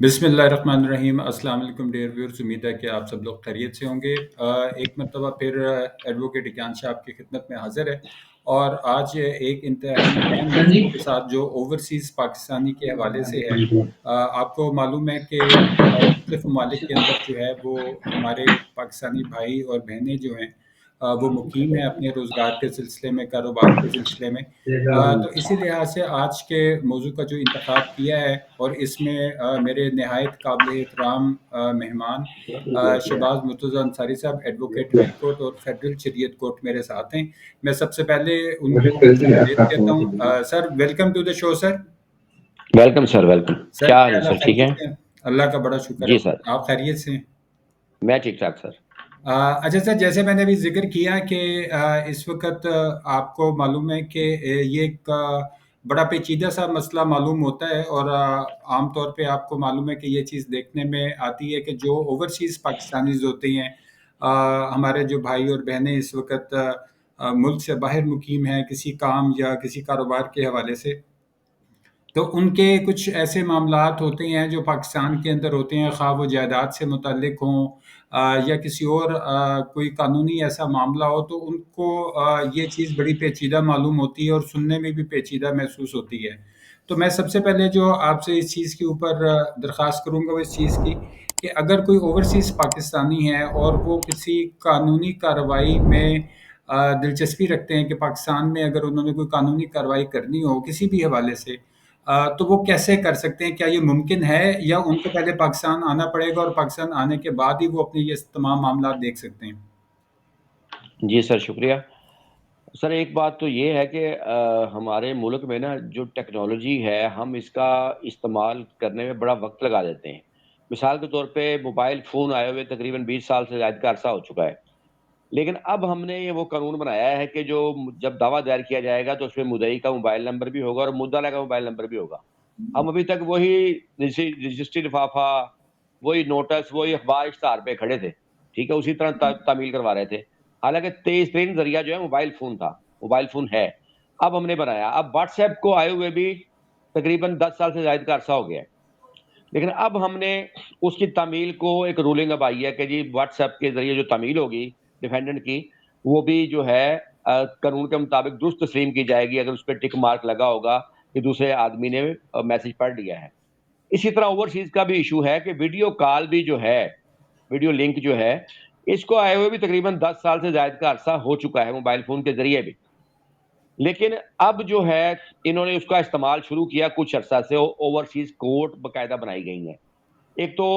بسم اللہ الرحمن الرحیم۔ السلام علیکم ڈیئر ویورز، امید ہے کہ آپ سب لوگ خیریت سے ہوں گے۔ ایک مرتبہ پھر ایڈوکیٹ اکیان شاہ آپ کی خدمت میں حاضر ہے، اور آج ایک انتہائی اہم موضوع کے ساتھ جو اوورسیز پاکستانی کے حوالے سے ہے۔ آپ کو معلوم ہے کہ مختلف ممالک کے اندر جو ہے وہ ہمارے پاکستانی بھائی اور بہنیں جو ہیں وہ مقیم ہیں اپنے روزگار کے سلسلے میں، کاروبار کے سلسلے میں۔ تو اسی لحاظ سے آج کے موضوع کا جو انتخاب کیا ہے، اور اس میں میرے نہایت قابل احترام مہمان شہباز مرتضیٰ انصاری صاحب، ایڈوکیٹ ہائی کورٹ اور فیڈرل شریعت کورٹ میرے ساتھ ہیں۔ میں سب سے پہلے ان کو خوش آمدید کہتا ہوں۔ Sir, welcome to the show sir. Welcome sir, welcome. Sir کیا کیا حال ہے اللہ سر؟ ٹھیک ہے؟ خیریت سے ہیں؟ اللہ کا بڑا شکر ہے جی سر، سر، آپ خیریت سے ہیں؟ میں ٹھیک ٹھاک سر۔ اچھا سر، جیسے میں نے ابھی ذکر کیا کہ اس وقت آپ کو معلوم ہے کہ یہ ایک بڑا پیچیدہ سا مسئلہ معلوم ہوتا ہے، اور عام طور پہ آپ کو معلوم ہے کہ یہ چیز دیکھنے میں آتی ہے کہ جو اوورسیز پاکستانیز ہوتے ہیں، ہمارے جو بھائی اور بہنیں اس وقت ملک سے باہر مقیم ہیں کسی کام یا کسی کاروبار کے حوالے سے، تو ان کے کچھ ایسے معاملات ہوتے ہیں جو پاکستان کے اندر ہوتے ہیں، خواہ وہ جائیداد سے متعلق ہوں یا کسی اور کوئی قانونی ایسا معاملہ ہو، تو ان کو یہ چیز بڑی پیچیدہ معلوم ہوتی ہے اور سننے میں بھی پیچیدہ محسوس ہوتی ہے۔ تو میں سب سے پہلے جو آپ سے اس چیز کے اوپر درخواست کروں گا وہ اس چیز کی کہ اگر کوئی اوورسیز پاکستانی ہے اور وہ کسی قانونی کارروائی میں دلچسپی رکھتے ہیں کہ پاکستان میں اگر انہوں نے کوئی قانونی کارروائی کرنی ہو کسی بھی حوالے سے، تو وہ کیسے کر سکتے ہیں؟ کیا یہ ممکن ہے، یا ان کو پہلے پاکستان آنا پڑے گا اور پاکستان آنے کے بعد ہی وہ اپنے یہ تمام معاملات دیکھ سکتے ہیں؟ جی سر، شکریہ۔ سر ایک بات تو یہ ہے کہ ہمارے ملک میں نا جو ٹیکنالوجی ہے، ہم اس کا استعمال کرنے میں بڑا وقت لگا دیتے ہیں۔ مثال کے طور پہ موبائل فون آئے ہوئے تقریباً 20 سال سے زائد کا عرصہ ہو چکا ہے، لیکن اب ہم نے یہ وہ قانون بنایا ہے کہ جو جب دعویٰ دائر کیا جائے گا تو اس میں مدعی کا موبائل نمبر بھی ہوگا اور مدعا کا موبائل نمبر بھی ہوگا۔ ہم ابھی تک وہی رجسٹری لفافہ، وہی نوٹس، وہی اخبار اشتہار پہ کھڑے تھے، ٹھیک ہے، اسی طرح تعمیل کروا رہے تھے، حالانکہ تیز ترین ذریعہ جو ہے موبائل فون تھا، موبائل فون ہے۔ اب ہم نے بنایا، اب واٹس ایپ کو آئے ہوئے بھی تقریباً 10 سال سے زائد کا عرصہ ہو گیا ہے، لیکن اب ہم نے اس کی تعمیل کو، ایک رولنگ اب آئی ہے کہ جی واٹس ایپ کے ذریعے جو تعمیل ہوگی ڈیفینڈنٹ کی، وہ بھی جو ہے قانون کے مطابق درست تسلیم کی جائے گی اگر اس پہ ٹک مارک لگا ہوگا کہ دوسرے آدمی نے میسج پڑھ لیا ہے۔ اسی طرح اوورسیز کا بھی ایشو ہے کہ ویڈیو کال بھی جو ہے، ویڈیو لنک جو ہے، اس کو آئے ہوئے بھی تقریباً 10 سال سے زائد کا عرصہ ہو چکا ہے موبائل فون کے ذریعے بھی، لیکن اب جو ہے انہوں نے اس کا استعمال شروع کیا کچھ عرصہ سے، اوورسیز کورٹ باقاعدہ بنائی گئی ہیں۔ ایک تو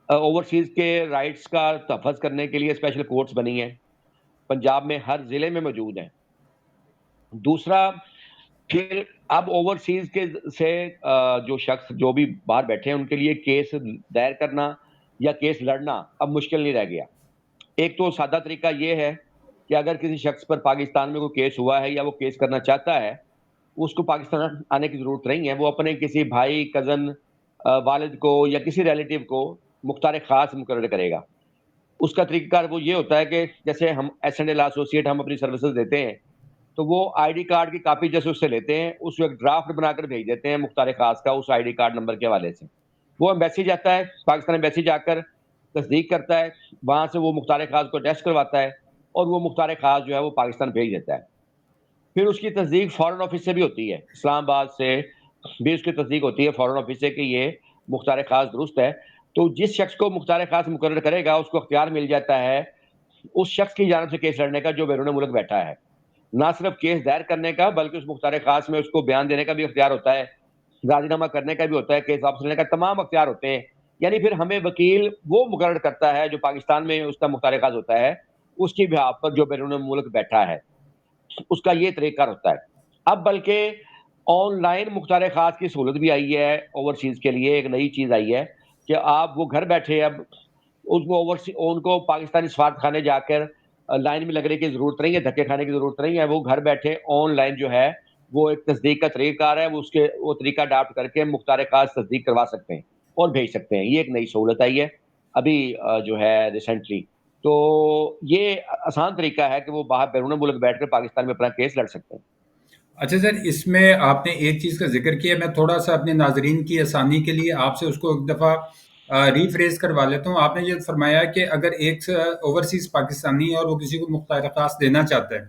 اوورسیز کے رائٹس کا تحفظ کرنے کے لیے اسپیشل کورٹس بنی ہیں، پنجاب میں ہر ضلع میں موجود ہیں۔ دوسرا، پھر اب اوورسیز کے سے جو شخص جو بھی باہر بیٹھے ہیں ان کے لیے کیس دائر کرنا یا کیس لڑنا اب مشکل نہیں رہ گیا۔ ایک تو سادہ طریقہ یہ ہے کہ اگر کسی شخص پر پاکستان میں کوئی کیس ہوا ہے یا وہ کیس کرنا چاہتا ہے، اس کو پاکستان آنے کی ضرورت نہیں ہے، وہ اپنے کسی بھائی، کزن، والد کو یا کسی ریلیٹیو کو مختار خاص مقرر کرے گا۔ اس کا طریقہ کار وہ یہ ہوتا ہے کہ جیسے ہم ایس اینڈ ایل ایسوسیٹ ہم اپنی سروسز دیتے ہیں، تو وہ آئی ڈی کارڈ کی کاپی جیسے اس سے لیتے ہیں، اس کو ایک ڈرافٹ بنا کر بھیج دیتے ہیں مختار خاص کا اس آئی ڈی کارڈ نمبر کے حوالے سے۔ وہ ایمبیسی جاتا ہے، پاکستان ایمبیسی جا کر تصدیق کرتا ہے، وہاں سے وہ مختار خاص کو ٹیسٹ کرواتا ہے، اور وہ مختار خاص جو ہے وہ پاکستان بھیج دیتا ہے۔ پھر اس کی تصدیق فارن آفس سے بھی ہوتی ہے، اسلام آباد سے بھی اس کی تصدیق ہوتی ہے فارن آفس سے کہ یہ مختار خاص درست ہے۔ تو جس شخص کو مختار خاص مقرر کرے گا اس کو اختیار مل جاتا ہے اس شخص کی جانب سے کیس لڑنے کا جو بیرون ملک بیٹھا ہے، نہ صرف کیس دائر کرنے کا بلکہ اس مختار خاص میں اس کو بیان دینے کا بھی اختیار ہوتا ہے، راضی نامہ کرنے کا بھی ہوتا ہے، کیس واپس لینے کا، تمام اختیار ہوتے ہیں۔ یعنی پھر ہمیں وکیل وہ مقرر کرتا ہے جو پاکستان میں اس کا مختار خاص ہوتا ہے، اس کی بہاف پر جو بیرون ملک بیٹھا ہے، اس کا یہ طریقہ ہوتا ہے۔ اب بلکہ آن لائن مختار خاص کی سہولت بھی آئی ہے اوورسیز کے لیے، ایک نئی چیز آئی ہے کہ آپ وہ گھر بیٹھے اب اس کو ان کو پاکستانی سفارت خانے جا کر لائن میں لگنے کی ضرورت نہیں ہے، دھکے کھانے کی ضرورت نہیں ہے، وہ گھر بیٹھے آن لائن جو ہے وہ ایک تصدیق کا طریقہ کار ہے، وہ طریقہ اڈاپٹ کر کے مختار خاص تصدیق کروا سکتے ہیں اور بھیج سکتے ہیں۔ یہ ایک نئی سہولت آئی ہے ابھی جو ہے ریسنٹلی۔ تو یہ آسان طریقہ ہے کہ وہ باہر بیرون ملک بیٹھ کر پاکستان میں اپنا کیس لڑ سکتے ہیں۔ اچھا سر، اس میں آپ نے ایک چیز کا ذکر کیا، میں تھوڑا سا اپنے ناظرین کی آسانی کے لیے آپ سے اس کو ایک دفعہ ریفریز کروا لیتا ہوں۔ آپ نے یہ فرمایا کہ اگر ایک اوورسیز پاکستانی ہے اور وہ کسی کو مختار خاص دینا چاہتا ہے،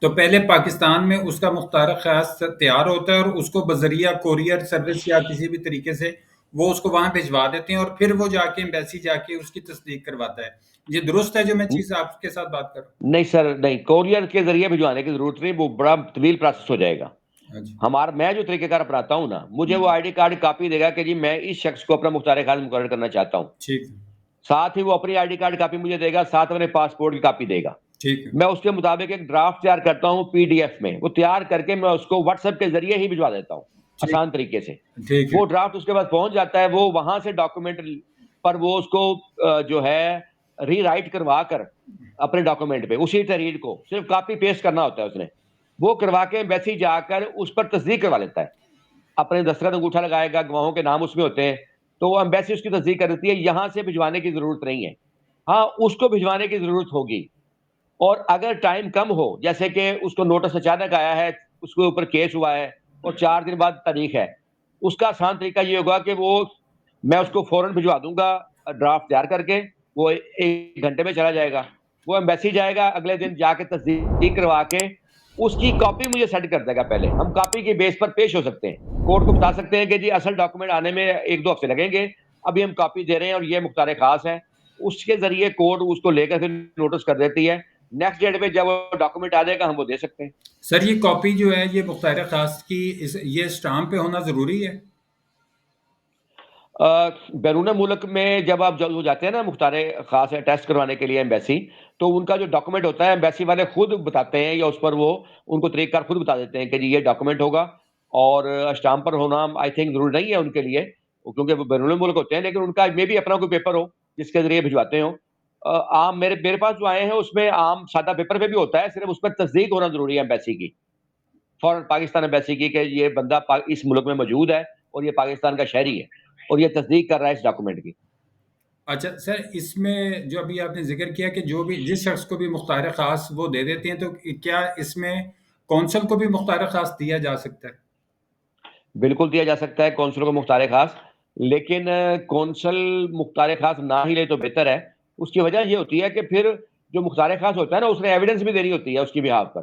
تو پہلے پاکستان میں اس کا مختار خاص تیار ہوتا ہے اور اس کو بذریعہ کوریئر سروس یا کسی بھی طریقے سے وہ اس کو وہاں بھجوا دیتے ہیں، اور پھر وہ جا کے ایمبیسی جا کے اس کی تصدیق کرواتا ہے۔ یہ درست ہے جو میں چیز آپ کے ساتھ بات کر رہا نہیں سر، نہیں، کوریئر کے ذریعے بھجوانے کی ضرورت نہیں، وہ بڑا طویل پروسیس ہو جائے گا۔ ہوں؟ جی میں جو طریقہ کار اپناتا ہوں نا، مجھے وہ آئی ڈی کارڈ کاپی دے گا کہ جی میں اس شخص کو اپنا مختار خاص مقرر کرنا چاہتا ہوں، ٹھیک ہے، ساتھ ہی وہ اپنی آئی ڈی کارڈ کاپی مجھے دے گا، ساتھ اپنے پاسپورٹ کی کاپی دے گا۔ ٹھیک ہے، میں اس کے مطابق ایک ڈرافٹ تیار کرتا ہوں پی ڈی ایف میں، وہ تیار کر کے میں اس کو واٹس ایپ کے ذریعے ہی بھجوا دیتا ہوں ٹھیک آسان طریقے سے۔ ٹھیک ہے، وہ ڈرافٹ اس کے بعد پہنچ جاتا ہے، وہ وہاں سے ڈاکومنٹ پر وہ اس کو جو ہے ری رائٹ کروا کر اپنے ڈاکومنٹ پہ اسی تحریر کو صرف کاپی پیسٹ کرنا ہوتا ہے اس نے، وہ کروا کے ایمبیسی جا کر اس پر تصدیق کروا لیتا ہے، اپنے دستخط انگوٹھا لگائے گا، گواہوں کے نام اس میں ہوتے ہیں، تو وہ ایمبیسی اس کی تصدیق کر دیتی ہے۔ یہاں سے بھجوانے کی ضرورت نہیں ہے، ہاں اس کو بھجوانے کی ضرورت ہوگی، اور اگر ٹائم کم ہو، جیسے کہ اس کو نوٹس اچانک آیا ہے، اس کے اوپر کیس ہوا ہے اور 4 دن بعد تاریخ ہے، اس کا آسان طریقہ یہ ہوگا کہ میں اس کو فوراً بھجوا دوں گا ڈرافٹ تیار کر کے، وہ 1 گھنٹے میں چلا جائے گا، وہ ایمبیسی جائے گا، اگلے دن جا کے تصدیق کروا کے اس کی کاپی مجھے سینڈ کر دے گا۔ پہلے ہم کاپی کے بیس پر پیش ہو سکتے ہیں، کورٹ کو بتا سکتے ہیں کہ جی اصل ڈاکومنٹ آنے میں 1-2 ہفتے لگیں گے، ابھی ہم کاپی دے رہے ہیں اور یہ مختار خاص ہے، اس کے ذریعے کورٹ اس کو لے کر پھر نوٹس کر دیتی ہے، نیکسٹ ڈیٹ پہ جب وہ ڈاکومنٹ آ جائے گا ہم وہ دے سکتے ہیں۔ سر یہ کاپی جو ہے یہ مختار خاص کی یہ اسٹامپ پہ ہونا ضروری ہے؟ بیرون ملک میں جب آپ ہو جاتے ہیں نا مختار خاص ہے ٹیسٹ کروانے کے لیے ایمبیسی، تو ان کا جو ڈاکومنٹ ہوتا ہے ایمبیسی والے خود بتاتے ہیں، یا اس پر وہ ان کو طریقہ کار خود بتا دیتے ہیں کہ جی یہ ڈاکومنٹ ہوگا، اور اسٹامپ پر ہونا آئی تھنک ضروری نہیں ہے ان کے لیے، کیونکہ وہ بیرون ملک ہوتے ہیں، لیکن ان کا میں بھی اپنا کوئی پیپر ہو جس کے ذریعے بھجواتے ہوں۔ عام میرے پاس جو آئے ہیں اس میں عام سادہ پیپر پہ بھی ہوتا ہے، صرف اس پر تصدیق ہونا ضروری ہے ایمبیسی کی، فوراً پاکستان ایمبیسی کی، کہ یہ بندہ اس ملک میں موجود ہے اور یہ پاکستان کا شہری ہے اور یہ تصدیق کر رہا ہے اس ڈاکومنٹ کی۔ اچھا سر، اس میں جو ابھی آپ نے ذکر کیا کہ جو بھی جس شخص کو بھی مختار خاص وہ دے دیتے ہیں، تو کیا اس میں کونسل کو بھی مختار خاص دیا جا سکتا ہے؟ بالکل دیا جا سکتا ہے کونسل کو مختار خاص، لیکن کونسل مختار خاص نہ ہی لے تو بہتر ہے۔ اس کی وجہ یہ ہوتی ہے کہ پھر جو مختار خاص ہوتا ہے نا، اس نے ایویڈنس بھی دینی ہوتی ہے اس کی بہاف پر،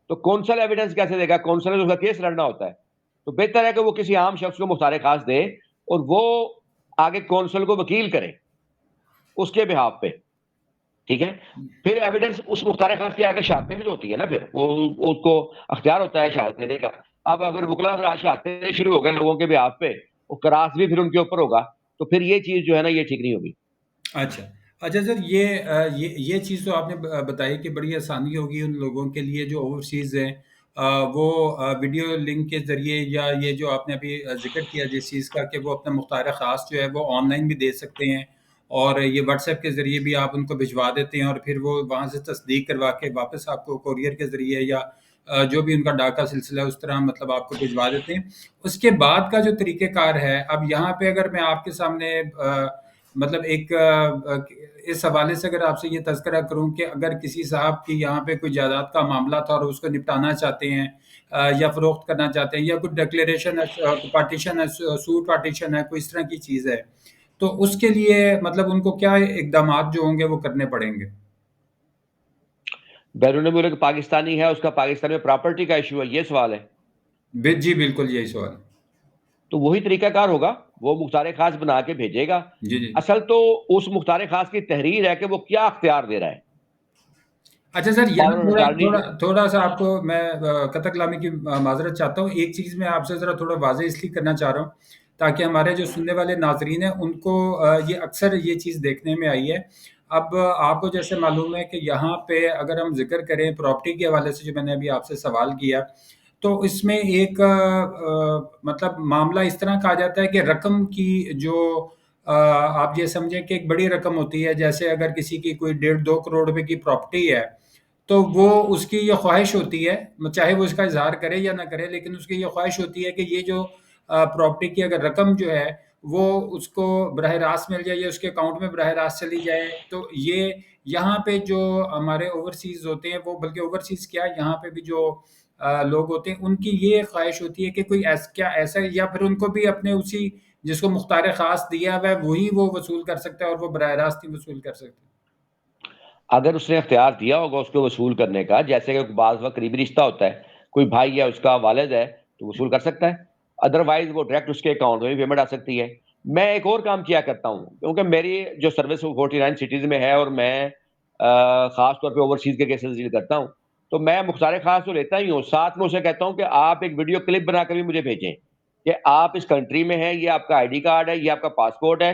تو کونسل ایویڈنس کیسے دے گا؟ کونسل نے اس کا کیس لڑنا ہوتا ہے، تو بہتر ہے کہ وہ کسی عام شخص کو مختار خاص دے اور وہ آگے کونسل کو وکیل کرے اس کے بہاف پہ، ٹھیک ہے؟ پھر ایویڈنس اس مختار خاص کی آگے شہادتیں بھی ہوتی ہے نا، پھر اس کو اختیار ہوتا ہے شہادت دینے کا۔ اب اگر وکلا شہادتیں شروع ہو گئے لوگوں کے بہاف پہ، وہ کراس بھی پھر ان کے اوپر ہوگا، تو پھر یہ چیز جو ہے نا یہ ٹھیک نہیں ہوگی۔ اچھا اچھا سر، یہ چیز تو آپ نے بتائی کہ بڑی آسانی ہوگی ان لوگوں کے لیے جو اوورسیز ہیں، وہ ویڈیو لنک کے ذریعے، یا یہ جو آپ نے ابھی ذکر کیا جس چیز کا کہ وہ اپنا مختار خاص جو ہے وہ آن لائن بھی دے سکتے ہیں، اور یہ واٹس ایپ کے ذریعے بھی آپ ان کو بھجوا دیتے ہیں، اور پھر وہ وہاں سے تصدیق کروا کے واپس آپ کو کوریئر کے ذریعے یا جو بھی ان کا ڈاکہ سلسلہ ہے اس طرح مطلب آپ کو بھجوا دیتے ہیں۔ اس کے بعد کا جو طریقہ کار ہے، اب یہاں پہ اگر میں آپ کے سامنے مطلب ایک اس حوالے سے اگر آپ سے یہ تذکرہ کروں کہ اگر کسی صاحب کی یہاں پہ کوئی جائیداد کا معاملہ تھا اور اس کو نپٹانا چاہتے ہیں، یا فروخت کرنا چاہتے ہیں، یا کوئی ڈکلیریشن ہے، پارٹیشن ہے، سوٹ پارٹیشن ہے، کوئی اس طرح کی چیز ہے، تو اس کے لیے مطلب ان کو کیا اقدامات جو ہوں گے وہ کرنے پڑیں گے؟ بیرون ملک پاکستانی ہے، اس کا پاکستان میں پراپرٹی کا ایشو ہے، یہ سوال ہے، جی بالکل یہی سوال ہے۔ تو وہی طریقہ کار ہوگا، وہ مختار خاص بنا کے بھیجے گا۔ جی جی۔ اصل تو اس مختار خاص کی تحریر ہے کہ وہ کیا اختیار دے رہا ہے، اچھا سر، یہاں پاور آف تھوڑا اٹارنی تھوڑا تھوڑا سا آپ کو میں قطع کلامی کی معذرت چاہتا ہوں۔ ایک چیز میں آپ سے ذرا تھوڑا واضح اس لیے کرنا چاہ رہا ہوں تاکہ ہمارے جو سننے والے ناظرین ہیں ان کو یہ اکثر یہ چیز دیکھنے میں آئی ہے۔ اب آپ کو جیسے معلوم ہے کہ یہاں پہ اگر ہم ذکر کریں پراپرٹی کے حوالے سے جو میں نے ابھی آپ سے سوال کیا، تو اس میں ایک مطلب معاملہ اس طرح کہا جاتا ہے کہ رقم کی جو آپ یہ سمجھیں کہ ایک بڑی رقم ہوتی ہے، جیسے اگر کسی کی کوئی 1.5-2 کروڑ روپے کی پراپرٹی ہے، تو وہ اس کی یہ خواہش ہوتی ہے، چاہے وہ اس کا اظہار کرے یا نہ کرے، لیکن اس کی یہ خواہش ہوتی ہے کہ یہ جو پراپرٹی کی اگر رقم جو ہے وہ اس کو براہ راست مل جائے یا اس کے اکاؤنٹ میں براہ راست چلی جائے، تو یہ یہاں پہ جو ہمارے اوورسیز ہوتے ہیں وہ، بلکہ اوورسیز کیا یہاں پہ بھی جو لوگ ہوتے ہیں، ان کی یہ خواہش ہوتی ہے کہ کوئی کیا ایسا، یا پھر ان کو بھی اپنے اسی جس کو مختار خاص دیا ہوا ہے وہی وہ وصول کر سکتا ہے اور وہ براہ راست ہی وصول کر سکتا ہے؟ اگر اس نے اختیار دیا ہوگا اس کو وصول کرنے کا، جیسے کہ بعض وقت قریبی رشتہ ہوتا ہے، کوئی بھائی ہے اس کا والد ہے تو وصول کر سکتا ہے، ادروائز وہ ڈائریکٹ اس کے اکاؤنٹ میں بھی پیمنٹ آ سکتی ہے۔ میں ایک اور کام کیا کرتا ہوں، کیونکہ میری جو سروس 49 سٹیز میں ہے اور میں خاص طور پہ اوورسیز کے کیسز ڈیل کرتا ہوں، تو میں مختار خاص تو لیتا ہی ہوں، ساتھ میں اسے کہتا ہوں کہ آپ ایک ویڈیو کلپ بنا کر بھی مجھے بھیجیں کہ آپ اس کنٹری میں ہیں، یہ آپ کا آئی ڈی کارڈ ہے، یہ آپ کا پاسپورٹ ہے،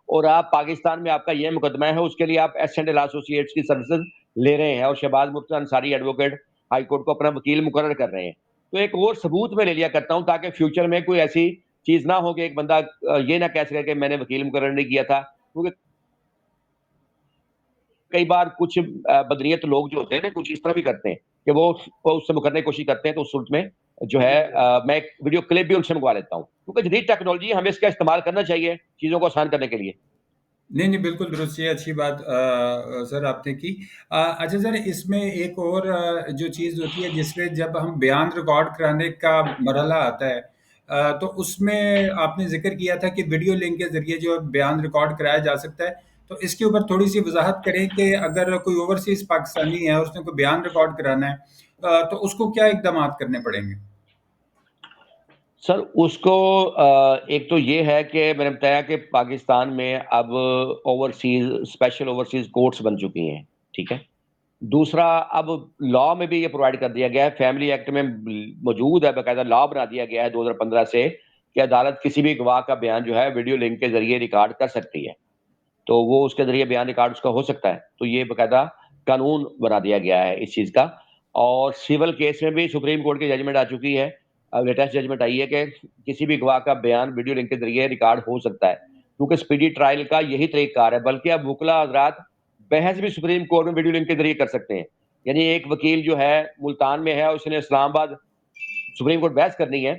اور آپ پاکستان میں آپ کا یہ مقدمہ ہے، اس کے لیے آپ ایس اینڈ ایل ایسوسیٹس کی سروسز لے رہے ہیں اور شہباز مفتی انصاری ایڈوکیٹ ہائی کورٹ کو اپنا وکیل مقرر کر رہے ہیں۔ تو ایک اور ثبوت میں لے لیا کرتا ہوں تاکہ فیوچر میں کوئی ایسی چیز نہ ہو کہ ایک بندہ یہ نہ کہہ سکے کہ میں نے وکیل مقرر نہیں کیا تھا، کیونکہ کئی بار کچھ بدنیت لوگ جو ہوتے ہیں نا کچھ اس طرح بھی کرتے ہیں کہ وہ اس سے مکرنے کی کوشش کرتے ہیں، تو اس صورت میں جو ہے میں ایک ویڈیو کلپ بھی ان سے منگوا لیتا ہوں، کیونکہ جدید ٹیکنالوجی ہمیں اس کا استعمال کرنا چاہیے چیزوں کو آسان کرنے کے لیے۔ نہیں نہیں، بالکل درست، یہ اچھی بات سر آپ نے کی۔ اچھا سر، اس میں ایک اور جو چیز ہوتی ہے جس میں جب ہم بیان ریکارڈ کرانے کا مرحلہ آتا ہے، تو اس میں آپ نے ذکر کیا تھا کہ ویڈیو لنک کے ذریعے جو بیان ریکارڈ کرایا جا سکتا ہے، تو اس کے اوپر تھوڑی سی وضاحت کریں کہ اگر کوئی اوورسیز پاکستانی ہے اور اس نے کوئی بیان ریکارڈ کرانا ہے، تو اس کو کیا اقدامات کرنے پڑیں گے؟ سر اس کو ایک تو یہ ہے کہ میں نے بتایا کہ پاکستان میں اب اوورسیز اسپیشل اوورسیز کورٹس بن چکی ہیں، ٹھیک ہے۔ دوسرا، اب لاء میں بھی یہ پرووائڈ کر دیا گیا ہے، فیملی ایکٹ میں موجود ہے، باقاعدہ لاء بنا دیا گیا ہے 2015 سے کہ عدالت کسی بھی گواہ کا بیان جو ہے ویڈیو لنک کے ذریعے ریکارڈ کر سکتی ہے، تو وہ اس کے ذریعے بیان ریکارڈ اس کا ہو سکتا ہے، تو یہ باقاعدہ قانون بنا دیا گیا ہے اس چیز کا۔ اور سول کیس میں بھی سپریم کورٹ کی ججمنٹ آ چکی ہے، اب لیٹسٹ ججمنٹ آئی ہے کہ کسی بھی گواہ کا بیان ویڈیو لنک کے ذریعے ریکارڈ ہو سکتا ہے، کیونکہ اسپیڈی ٹرائل کا یہی طریقہ کار ہے، بلکہ اب وکلا حضرات بحث بھی سپریم کورٹ میں ویڈیو لنک کے ذریعے کر سکتے ہیں۔ یعنی ایک وکیل جو ہے ملتان میں ہے، اس نے اسلام آباد سپریم کورٹ بحث کرنی ہے،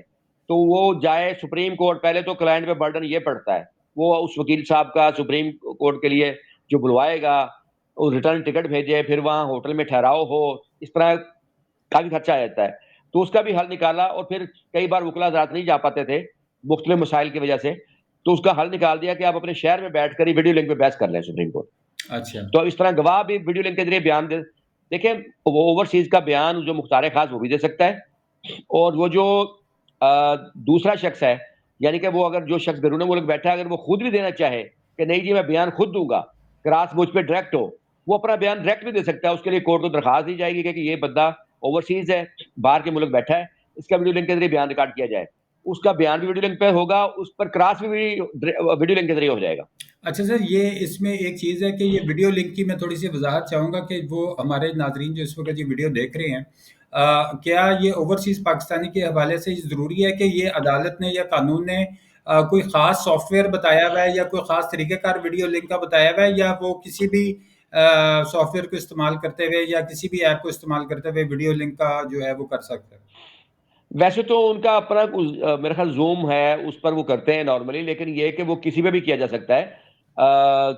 تو وہ جائے سپریم کورٹ، پہلے تو کلائنٹ پہ برڈن یہ پڑتا ہے، وہ اس وکیل صاحب کا سپریم کورٹ کے لیے جو بلوائے گا، وہ ریٹرن ٹکٹ بھیجے، پھر وہاں ہوٹل میں ٹھہراؤ ہو، اس طرح کافی خرچہ آ جاتا ہے، تو اس کا بھی حل نکالا، اور پھر کئی بار وکلا حضرات نہیں جا پاتے تھے مختلف مسائل کی وجہ سے، تو اس کا حل نکال دیا کہ آپ اپنے شہر میں بیٹھ کر ہی ویڈیو لنک پہ بحث کر لیں سپریم کورٹ۔ اچھا تو اس طرح گواہ بھی ویڈیو لنک کے ذریعے بیان دے، دیکھیں وہ اوورسیز کا بیان جو مختار خاص وہ بھی دے سکتا ہے، اور وہ جو دوسرا شخص ہے، یعنی کہ وہ اگر جو شخص بیرون ملک بیٹھا ہے اگر وہ خود بھی دینا چاہے کہ نہیں جی میں بیان خود دوں گا، کراس مجھ پہ ڈائریکٹ ہو، وہ اپنا بیان ڈائریکٹ بھی دے سکتا ہے، اس کے لیے کورٹ کو درخواست دی جائے گی کہ یہ بندہ اوورسیز ہے، باہر کے ملک بیٹھا ہے، اس کا ویڈیو لنک کے ذریعے بیان ریکارڈ کیا جائے، اس کا بیان بھی ویڈیو لنک پہ ہوگا، اس پر کراس بھی ویڈیو لنک کے ذریعے ہو جائے گا۔ اچھا سر، یہ اس میں ایک چیز ہے کہ یہ ویڈیو لنک کی میں تھوڑی سی وضاحت چاہوں گا کہ وہ ہمارے ناظرین جو اس وقت یہ ویڈیو دیکھ رہے ہیں، کیا یہ اوورسیز پاکستانی کے حوالے سے یہ ضروری ہے کہ یہ عدالت نے یا قانون نے کوئی خاص سافٹ ویئر بتایا ہوا ہے یا کوئی خاص طریقہ کار ویڈیو لنک کا بتایا ہوا ہے، یا وہ کسی بھی سافٹ ویئر کو استعمال کرتے ہوئے یا کسی بھی ایپ کو استعمال کرتے ہوئے ویڈیو لنک کا جو ہے وہ کر سکتا ہے؟ ویسے تو ان کا اپنا میرا خیال زوم ہے، اس پر وہ کرتے ہیں نارملی، لیکن یہ کہ وہ کسی پہ بھی کیا جا سکتا ہے،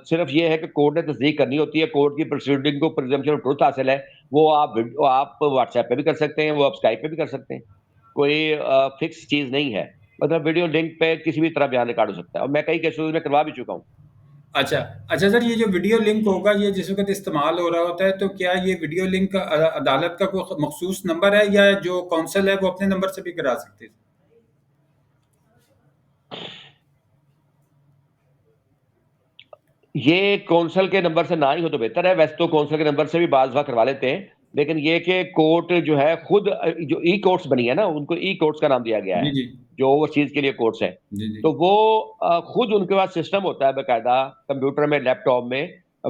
صرف یہ ہے کہ کورٹ نے تصدیق کرنی ہوتی ہے، کورٹ کی پروسیڈنگ کو پریزمپشن آف ٹروتھ حاصل ہے، وہ آپ واٹس ایپ پہ بھی کر سکتے ہیں، وہ آپ اسکائپ پہ بھی کر سکتے ہیں، کوئی فکس چیز نہیں ہے، مطلب ویڈیو لنک پہ کسی بھی طرح بیان ریکارڈ ہو سکتا ہے، اور میں کئی کیسز میں کروا بھی چکا ہوں۔ اچھا اچھا سر، یہ جو ویڈیو لنک ہوگا یہ جس وقت استعمال ہو رہا ہوتا ہے، تو کیا یہ ویڈیو لنک عدالت کا کوئی مخصوص نمبر ہے یا جو کونسل ہے وہ اپنے نمبر سے بھی کرا سکتے ہیں؟ یہ کونسل کے نمبر سے نہ ہی ہو تو بہتر ہے، ویسے تو کونسل کے نمبر سے بھی بعض وقت کروا لیتے ہیں، لیکن یہ کہ کورٹ جو ہے خود جو ای کورٹس بنی ہے نا، ان کو ای کورٹس کا نام دیا گیا جی ہے، جی جو اوورسیز کے لیے کورٹس ہیں، جی جی، تو وہ خود ان کے پاس سسٹم ہوتا ہے باقاعدہ کمپیوٹر میں، لیپ ٹاپ میں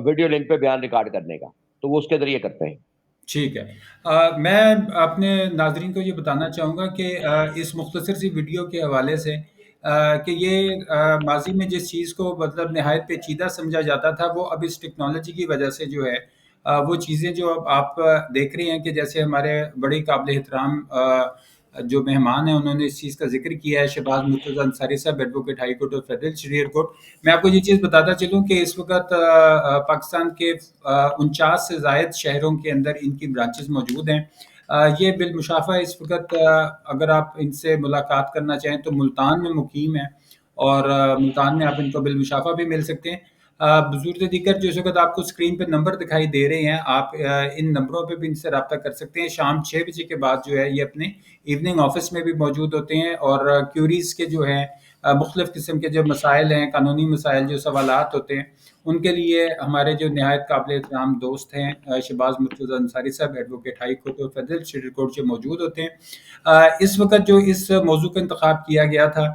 ویڈیو لنک پہ بیان ریکارڈ کرنے کا، تو وہ اس کے ذریعے کرتے ہیں۔ ٹھیک ہے۔ میں اپنے ناظرین کو یہ بتانا چاہوں گا کہ اس مختصر سی ویڈیو کے حوالے سے کہ یہ ماضی میں جس چیز کو مطلب نہایت پیچیدہ سمجھا جاتا تھا، وہ اب اس ٹیکنالوجی کی وجہ سے جو ہے وہ چیزیں جو اب آپ دیکھ رہے ہیں کہ جیسے ہمارے بڑی قابل احترام جو مہمان ہیں انہوں نے اس چیز کا ذکر کیا ہے، شہباز مرتضی انصاری صاحب، ایڈوکیٹ ہائی کورٹ اور فیڈرل شریعت کورٹ۔ میں آپ کو یہ چیز بتاتا چلوں کہ اس وقت پاکستان کے 49 سے زائد شہروں کے اندر ان کی برانچز موجود ہیں۔ یہ بالمشافہ اس وقت اگر آپ ان سے ملاقات کرنا چاہیں تو ملتان میں مقیم ہے، اور ملتان میں آپ ان کو بالمشافہ بھی مل سکتے ہیں۔ بصورت دیگر جو اس وقت آپ کو اسکرین پہ نمبر دکھائی دے رہے ہیں، آپ ان نمبروں پہ بھی ان سے رابطہ کر سکتے ہیں۔ شام 6 بجے کے بعد جو ہے یہ اپنے ایوننگ آفس میں بھی موجود ہوتے ہیں، اور کیوریز کے جو ہیں مختلف قسم کے جو مسائل ہیں، قانونی مسائل، جو سوالات ہوتے ہیں، ان کے لیے ہمارے جو نہایت قابل احترام دوست ہیں شہباز مرتضیٰ انصاری صاحب، ایڈوکیٹ ہائی کورٹ اور فیڈرل اسٹیٹ کورٹ سے موجود ہوتے ہیں۔ اس وقت جو اس موضوع کا انتخاب کیا گیا تھا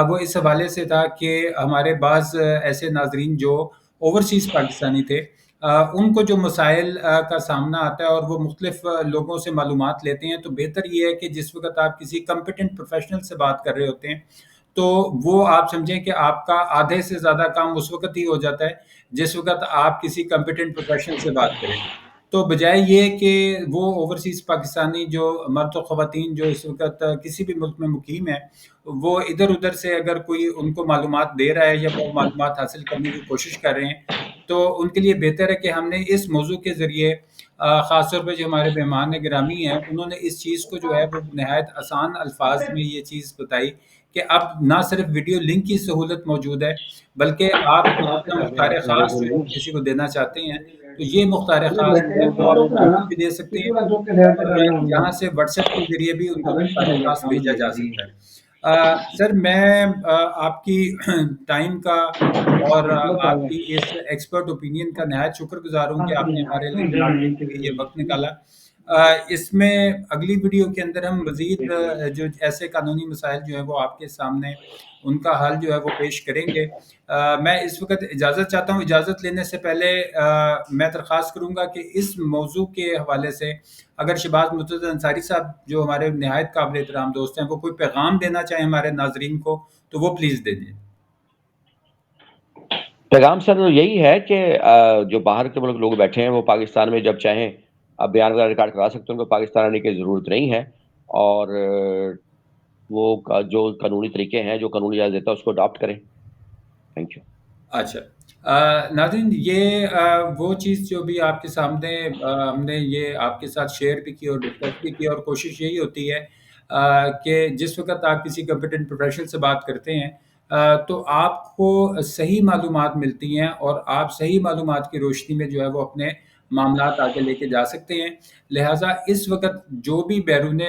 وہ اس حوالے سے تھا کہ ہمارے بعض ایسے ناظرین جو اوورسیز پاکستانی تھے، ان کو جو مسائل کا سامنا آتا ہے اور وہ مختلف لوگوں سے معلومات لیتے ہیں، تو بہتر یہ ہے کہ جس وقت آپ کسی کمپیٹنٹ پروفیشنل سے بات کر رہے ہوتے ہیں تو وہ آپ سمجھیں کہ آپ کا آدھے سے زیادہ کام اس وقت ہی ہو جاتا ہے جس وقت آپ کسی کمپیٹنٹ پروفیشنل سے بات کریں، تو بجائے یہ کہ وہ اوورسیز پاکستانی جو مرد و خواتین جو اس وقت کسی بھی ملک میں مقیم ہیں، وہ ادھر ادھر سے اگر کوئی ان کو معلومات دے رہا ہے یا وہ معلومات حاصل کرنے کی کوشش کر رہے ہیں، تو ان کے لیے بہتر ہے کہ ہم نے اس موضوع کے ذریعے خاص طور پہ جو ہمارے مہمان گرامی ہیں انہوں نے اس چیز کو جو ہے وہ نہایت آسان الفاظ میں یہ چیز بتائی کہ اب نہ صرف ویڈیو لنک کی سہولت موجود ہے، بلکہ آپ اپنا مختار خاص جو ہے کسی کو دینا چاہتے ہیں تو یہ مختار خاص جو ہے وہ آپ ان کو بھی دے سکتے ہیں، اور یہاں سے واٹس ایپ کے ذریعے بھی ان کو مختار خاص بھیجا جا سکتا ہے۔ سر میں آپ کی ٹائم کا اور آپ کی اس ایکسپرٹ اوپینین کا نہایت شکر گزار ہوں کہ آپ نے ہمارے لیے ملاقات کے لیے یہ وقت نکالا۔ اس میں اگلی ویڈیو کے اندر ہم مزید جو ایسے قانونی مسائل جو ہیں وہ آپ کے سامنے ان کا حل جو ہے وہ پیش کریں گے۔ میں اس وقت اجازت چاہتا ہوں، اجازت لینے سے پہلے میں درخواست کروں گا کہ اس موضوع کے حوالے سے اگر شہباز مرتضیٰ انصاری صاحب جو ہمارے نہایت قابل احترام دوست ہیں وہ کوئی پیغام دینا چاہیں ہمارے ناظرین کو تو وہ پلیز دے دیں۔ پیغام سر یہی ہے کہ جو باہر کے ملک لوگ بیٹھے ہیں وہ پاکستان میں جب چاہیں اب بیان وغیرہ ریکارڈ کرا سکتے ہیں، ان کو پاکستان آنے کی ضرورت نہیں ہے، اور وہ جو قانونی طریقے ہیں، جو قانونی اجازت دیتا ہے اس کو اڈاپٹ کریں۔ Thank you. اچھا ناظرین، یہ وہ چیز جو بھی آپ کے سامنے ہم نے یہ آپ کے ساتھ شیئر بھی کی اور ڈسکس بھی کی، اور کوشش یہی ہوتی ہے کہ جس وقت آپ کسی کمپیٹنٹ پروفیشنل سے بات کرتے ہیں تو آپ کو صحیح معلومات ملتی ہیں، اور آپ صحیح معلومات کی روشنی میں جو ہے وہ اپنے معاملات آگے لے کے جا سکتے ہیں۔ لہٰذا اس وقت جو بھی بیرون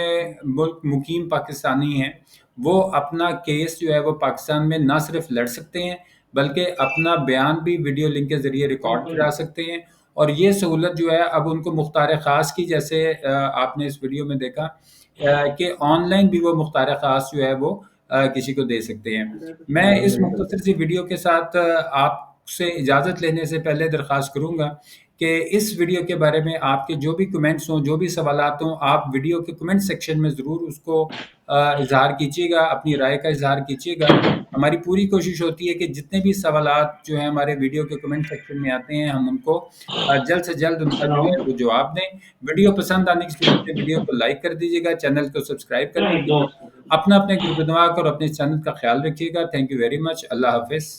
ملک مقیم پاکستانی ہیں وہ اپنا کیس جو ہے وہ پاکستان میں نہ صرف لڑ سکتے ہیں بلکہ اپنا بیان بھی ویڈیو لنک کے ذریعے ریکارڈ کرا سکتے ہیں، اور یہ سہولت جو ہے اب ان کو مختار خاص کی، جیسے آپ نے اس ویڈیو میں دیکھا کہ آن لائن بھی وہ مختار خاص جو ہے وہ کسی کو دے سکتے ہیں۔ میں اس مختصر سی ویڈیو کے ساتھ آپ سے اجازت لینے سے پہلے درخواست کروں گا کہ اس ویڈیو کے بارے میں آپ کے جو بھی کمنٹس ہوں، جو بھی سوالات ہوں، آپ ویڈیو کے کمنٹ سیکشن میں ضرور اس کو اظہار کیجیے گا، اپنی رائے کا اظہار کیجیے گا۔ ہماری پوری کوشش ہوتی ہے کہ جتنے بھی سوالات جو ہیں ہمارے ویڈیو کے کمنٹ سیکشن میں آتے ہیں ہم ان کو جلد سے جلد ان کا جو ہے وہ جواب دیں۔ ویڈیو پسند آنے کی صورت میں ویڈیو کو لائک کر دیجیے گا، چینل کو سبسکرائب کر لیجیے گا، اپنے گروپ نواق اور اپنے چینل کا خیال رکھیے گا۔ Thank you very much. اللہ حافظ۔